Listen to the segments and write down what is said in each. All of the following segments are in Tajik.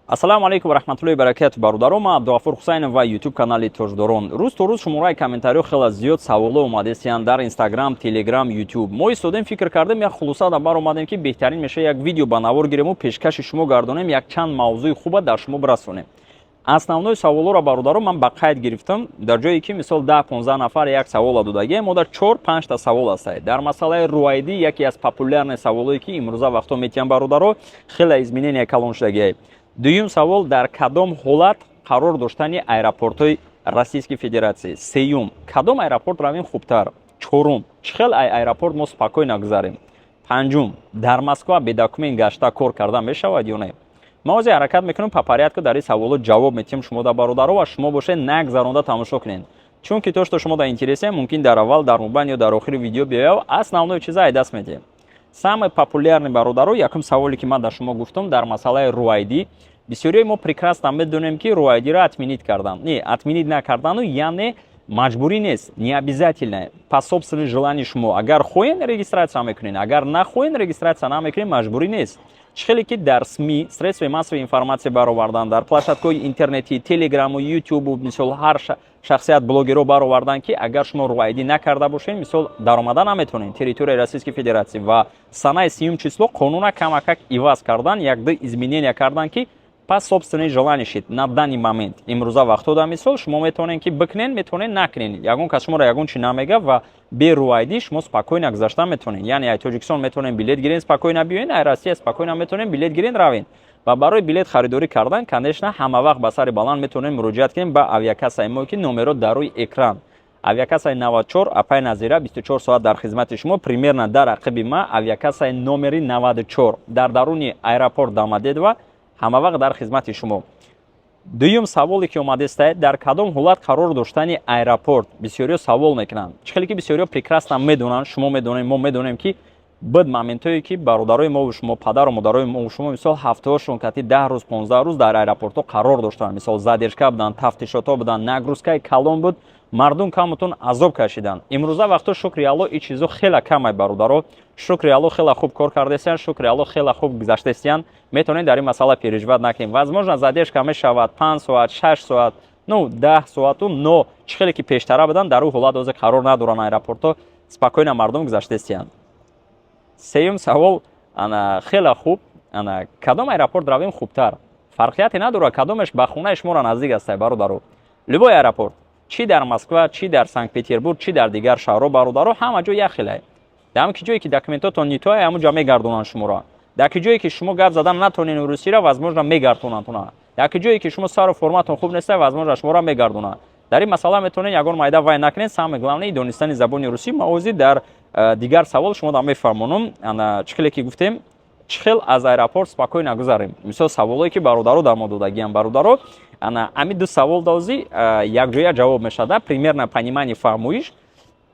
Ассалому алейкум ва рахматуллоҳи ва баракатуҳ бародарон, ман Абдуғафур Хусайнов ва YouTube канали Тоҷдорон. Рӯз то рӯз шумораи комментариҳо хеле зиёд саволо омадааст дар Instagram, Telegram, YouTube. Мо истодем фикр кардем як хулоса дар бар омадем ки беҳтарин меша як видео ба навор гирему пешкаши шумо гардонем, як чанд мавзӯи хуба дар шумо расонем. Основной саволоро бародарон ман ба қайд гирифтам. Дар ҷое ки мисол 10-15 нафар як савола додагӣ, мо дар 4-5 та савол астаед. Дар масъалаи руайдӣ яке аз популярни саволое ки имрӯза вақто метиҳам бародаро хеле изменения калон шудагиҳ. Дуюм савол, дар кадом ҳолат қарор доштани аэропортҳои Российской Федератсия? Сеюм, кадом аэропорт равем хубтар? Чорум, чӣ хел аэропорт мо спокойно гузарем? Панҷум, дар Москва бедокумент гашта кор кардан мешавад ё не? мо ҳозир ҳаракат мекунем по порядку дар ин саволо ҷавоб метиҳем шумо дар бародаро ва шумо бошед нагзаронда тамошо кунед. Чунки то, что шумо дар интересе, мумкин дар аввал, дар мубайн ё дар охири видео биёяв, основной чиза ай даст медиҳем. Самый популярный бародаро, якум саволе ки ман дар шумо гуфтам дар масъалаи руайдӣ, бисёриҳои мо прекрасно медонем ки руайдиро отменит кардан. Не, отменит накардану яъне маҷбурӣ нест, необязательно, по собственному желанию шумо. Агар хоҳен регистратсия мекунед, агар нахоҳен регистратсия намекунед, маҷбурӣ нест. Чӣ хеле ки дар СМИ, средствои массовой информация баровардан, дар площадкаҳои интернети, телеграму, ютубу, мисол ҳар шахсият блогеро баровардан ки агар шумо руайдӣ накарда бошед, мисол даромада наметонед территорияи Российской Федератсия ва санаи 3 число қонуна камакак иваз кардан, як-ду изменения кардан ки по собственной желании шид на данный момент. Имрӯза вақто дар мисол шумо метавонед ки бикунед, метавонед накунед. Ягон кас шуморо ягон чи намега ва бе руайдӣ шумо спокойно гузашта метавонед. Яъне ай Тоҷикистон метавонед билет гирен спокойно биёед, ай Россия спокойно метавонед билет гирен равед. Ва барои билет харидорӣ кардан, конечно, ҳама вақт ба сари баланд метавонед муроҷиат кунед ба авиакассаи мо ки номеро дар рӯи экран. Авиакассаи 94 Апай Назира 24 соат дар хизмати шумо. Примерно дар ақиби ма авиакассаи номери 94 дар даруни аэропорт Домодедово ҳама вақт дар хизмати шумо. Дуюм саволе ки омадааст, дар кадом ҳолат қарор доштани аэропорт? Бисёриҳо савол мекунанд. Чӣ хеле ки бисёриҳо прекрасно медонанд, шумо медонед, мо медонем ки буд моментое ки бародарои мо ва шумо, падару модарои мо ва шумо мисол ҳафтаҳошон кати 10 рӯз 15 рӯз дар аэропортҳо қарор доштанд. Мисол задержка буданд, тафтишотҳо буданд, нагрузкаи калон буд, мардум камутон азоб кашиданд. Имрӯза вақто шукри Алло ин чизо хеле кам ай бародаро. Шукри Алло хеле хуб кор кардастанд, шукри Алло хеле хуб гузаштастанд. Метавонед дар ин масъала переживат накунед. Возможно задержка мешавад 5 соат, 6 соат, 10 соату, но чӣ хеле ки пештара буданд, дар ӯ ҳолат ҳозир қарор надоранд аэропортҳо, спокойно мардум гузаштастанд. Сеюм савол, ана хеле хуб, ана кадом аэропорт равем хубтар? Фарқияте надорад, кадомаш ба хонаи шуморо наздик аст бародаро. Любой аэропорт, чи дар Москва, чи дар Санкт-Петербург, чи дар дигар шаҳрҳо бародаро, ҳама ҷо як хеле. Дар ҳамон ки ҷое ки документотон не то ай, ҳамон ҷо мегардонанд шуморо. Дар ки ҷое ки шумо гап задан натонед русиро, возможно мегардонанд тона. Дар ки ҷое ки шумо сару форматон хуб нест, возможно шуморо мегардонанд. Дар ин масъала метавонед ягон майда вай накунед, самое главное донистани забони русӣ. Мо ҳозир дар дигар савол шумо дар мефармонам, ана чӣ хеле ки гуфтем, чӣ хел аз аэропорт спокойно гузарем. Мисол саволое ки бародаро дар мо додагиам бародаро, ана ҳамин ду савол дози якҷоя ҷавоб мешавад, примерно понимание фармоиш.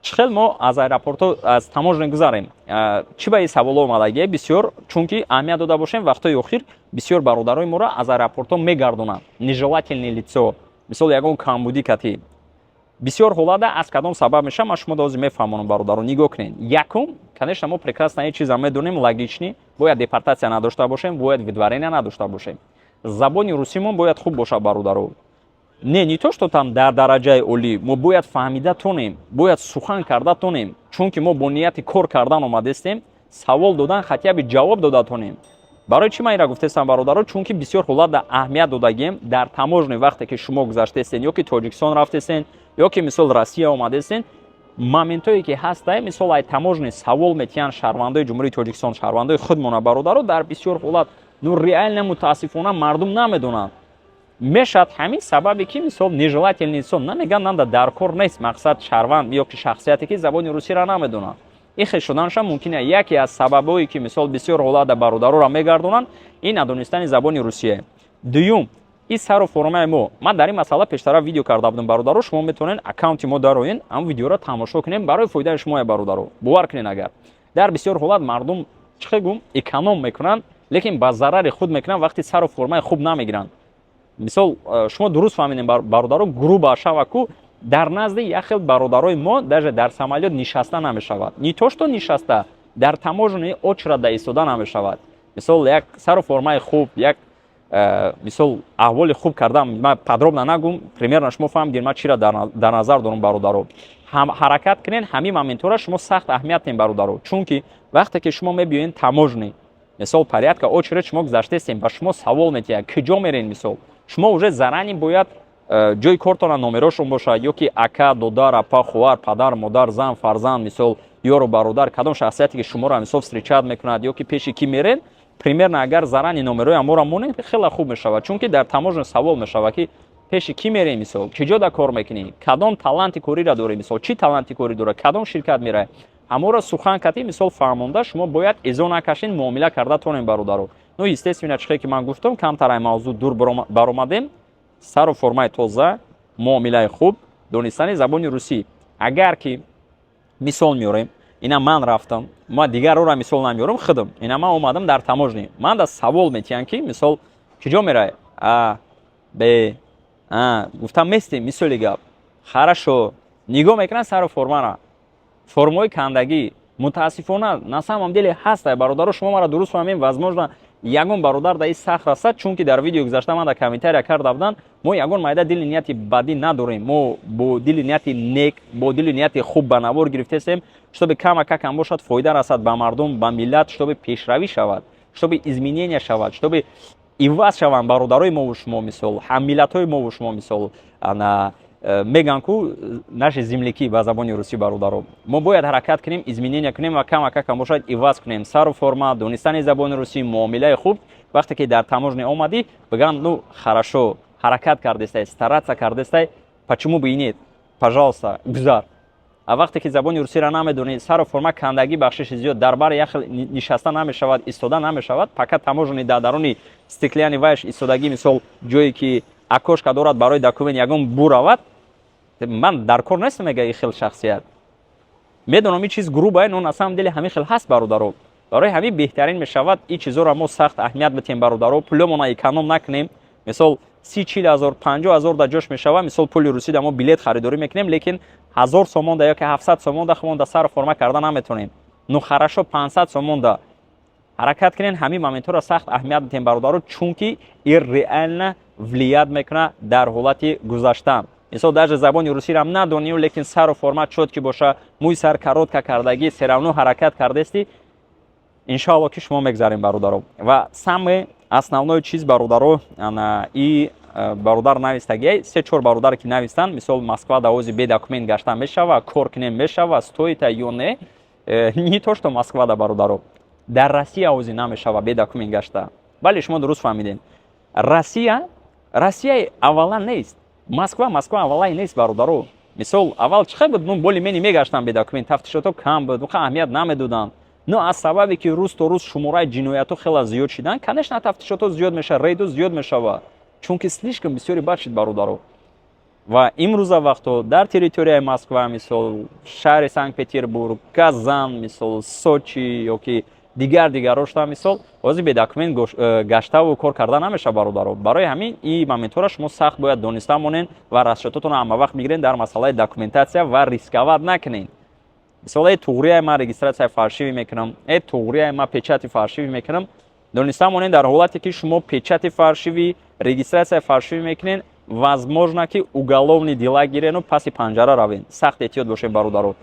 Чӣ хел мо аз аэропортҳо аз таможня гузарем? Чӣ ба ин саволо омадагиҳ бисёр, чунки аҳамият дода бошем, вақтои охир бисёр бародарои моро аз аэропортҳо мегардонанд. Нежелательное лицо, мисол ягон камбудӣ кати. Бисёр ҳолата аз кадом сабаб меша, ман шумо дозӣ мефаҳмонам бародаро, нигоҳ кунед. Якум, конечно, мо прекрасно ин чиза медонем, логични, бояд депортация надошта бошем, бояд видворение надошта бошем. Забони русимон бояд хуб бошад бародаро. Не то, что там дар дараҷаи олӣ, мо бояд фаҳмида тонем, бояд сухан карда тонем, чунки мо бо нияти кор кардан омадастем, савол додан хатиаби ҷавоб дода тонем. Барои чӣ ман инро гуфтастам бародаро? Чунки бисёр ҳолата аҳамият додагием дар таможня вақте ки шумо гузаштастен, ё ки Тоҷикистон рафтастен, ё ки мисол Россия омадастен, моментое ки ҳастай, мисол ай таможня савол метиҳанд шаҳрвандои Ҷумҳурии Тоҷикистон, шаҳрвандои худмона бародаро, дар бисёр ҳолат реально мутаассифона мардум намедонанд. Мешад ҳамин сабабе ки мисол нежелательный инсон намеган нанда дар кор нест, мақсад шаҳрванд ё ки шахсияте ки забони русиро намедонанд. ин хел шуданашам мумкин аст яке аз сабабҳое ки мисол бисёр ҳолата бародароро мегардонанд, ин надонистани забони русия. Дуюм, ин сару формаи мо. Ман дар ин масъала пештара видео карда будам бародаро, шумо метавонед аккаунти мо дароед, ҳам видеоро тамошо кунед барои фоидаи шумо бародаро. Бовар кунед, агар дар бисёр ҳолат мардум чӣ хел гум эконом мекунанд, лекин ба зарари худ мекунанд, вақти сару формаи хуб намегиранд. Мисол шумо дуруст фаҳмидем бародаро, груба шаваку дар назди як хел бародарои мо даже дар самолёт нишаста намешавад. Не то что нишаста, дар таможня очередь истода намешавад. мисол як сару формаи хуб, як мисол аҳволи хуб кардам, ман подробно нагум, примерно шумо фаҳмдед ман чиро дар назар дорам бародаро. ҳаракат кунед, ҳамин моментора шумо сахт аҳамият дем бародаро, чунки вақте ки шумо мебиёед таможни, мисол порядка очередь шумо гузаштесем ба шумо савол метиҳад киҷо мерен, мисол шумо уже зарани бояд ҷои кортона номерошон бошад, ё ки ака, додар, апа, хуар, падар, модар, зан, фарзанд, мисол ёру бародар, кадом шахсияте ки шуморо мисол встречат мекунад ё ки пеши ки мерен, примерно агар зарани номерои аморо монед хеле хуб мешавад, чунки дар таможна савол мешавад ки пеши ки мере, мисол киҷода кор мекунӣ, кадом таланти кориро дорӣ, мисол чӣ таланти кори дорад, кадом ширкат меравӣ, ҳамора сухан кардӣ, мисол фармонда шумо бояд изо накашед, муомила карда тонем бародаро. Ну естественно чихе ки ман гуфтам камтар ай мавзӯъ дур баромадем, сару формаи тоза, муомилаи хуб, донистани забони русӣ. Агар ки мисол меёрем, ина ман рафтам, ман дигарро мисол намеёрам, худам ина ман омадам дар таможни, ман да савол метиҳам ки мисол киҷо меравӣ, а б гуфтам местем, мисоли гап хорошо, нигоҳ мекунад сару формара, формаи кандагӣ мутаассифона на самом деле ҳаст. Бародаро шумо мара дуруст фаҳмем, возможно ягон бародар да ин сахт расад, чунки дар видео гузашта ман да комментария карда будам, мо ягон майда дили нияти бадӣ надорем, мо бо дили нияти нек, бо дили нияти хуб ба навор гирифтесем, чтобы камакакам бошад фоида расад ба мардум, ба миллат, чтобы пешравӣ шавад, чтобы изменения шавад, чтобы иваз шаванд бародарои мо ва шумо, мисол ҳаммиллатҳои мо ва шумо, мисол меган ку наши земляки ба забони русӣ бародаро. Мо бояд ҳаракат кунем, изменения кунем ва камакакам бошад иваз кунем, сару форма, донистани забони русӣ, муомилаи хуб. Вақте ки дар таможня омадӣ бигӯянд, ну хорошо, ҳаракат кардестай, стараться кардестай, почему бы и нет, пожалуйста, гузар. А вақте ки забони русиро намедонӣ, сару форма, кандагӣ, бахшиши зиёд, дар бар яхел нишаста намешавад, истода намешавад, пакат таможни дар даруни стеклияни вайш истодагӣ, мисол ҷое ки акошка дорад барои документ ягон буравад, ман дар кор нестам мега ин хел шахсият. Медонам ин чиз грубае, но на самом деле ҳамин хел ҳаст бародаро. Барои ҳамин беҳтарин мешавад ин чизоро мо сахт аҳамият битем бародаро, пуломона эконом накунем. Мисол 30-40 ҳазор, 50 ҳазор да ҷош мешавад, мисол пули русӣ да мо билет харидорӣ мекунем, лекин 1000 сомон да ёки 700 сомон да хумон да сар форма карда наметонем. Ну хорошо 500 сомон да ҳаракат кунем, ҳамин моментҳоро сахт аҳамият битем бародаро, чунки ин реально влият мекунад дар ҳолати гузаштан. Мисол даже забони русиро надонем, лекин сару форма чотки боша, мӯи сар коротка кардагӣ, серавно ҳаракат кардести, иншоалло ки шумо мегзарем бародаро. Ва самое основное чиз бародаро, и бародар навистагӣ, 3-4 бародар ки навистанд, мисол Москва да ози бе документ гашта мешава, кор кунем мешава, стоит ё не, не то что Москва да бародаро, дар Россия ози намешава бе документ гашта. Бале шумо дуруст фаҳмидем. Россия аввала нест, Москва аввала нест бародаро. Мисол аввал чихе буд, ну более-менее мегаштанд бе документ, тафтишото кам буд, уха аҳамият намедоданд. Но аз сабабе ки рӯз то рӯз шумораи ҷиноятҳо хеле зиёд шиданд, конечно тафтишото зиёд мешавад, рейду зиёд мешавад, чунки слишком бисёри бад шид бародаро. Ва имрӯза вақто дар территорияи Москва, мисол шаҳри Санкт-Петербург, Казан, мисол Сочи ёки дигароштан, мисол ози бе документ гаштаву кор карда намешавад бародаро. Барои ҳамин ин моментҳоро шумо сахт бояд дониста монед ва расчетотонро ҳамавақт бигиред дар масъалаи документатсия ва рисковат накунед. Мисол туғрияи ман регистратсияи фаршивӣ мекунам, туғрияи ман печати фаршивӣ мекунам. Дониста монед дар ҳолате ки шумо печати фаршивӣ, регистратсияи фаршивӣ мекунед, возможно ки уголовни дела гирену паси панҷара равед. Сахт эҳтиёт бошед бародаро.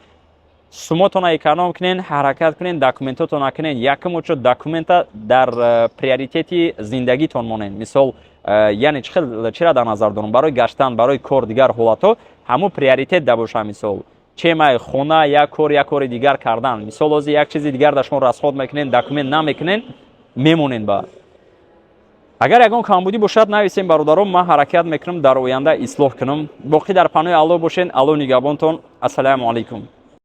Сумотона эконом кунед, ҳаракат кунед, документотона кунед. Якум учуд документа дар приоритети зиндагитон монед. Мисол яъне чиро дар назар дорам, барои гаштан, барои кор, дигар ҳолатҳо ҳамун приоритет да боша. Мисол чемай хона, як кори дигар кардан, мисол ози як чизи дигар да шумо расход мекунед, документ намекунед, мемонед ба. Агар ягон камбудӣ бошад нависем бародаро, ман ҳаракат мекунам дар оянда ислоҳ кунам. Боқӣ дар панои Аллоҳ бошед. Аллоҳ нигоҳбонтон. Ассалому алайкум.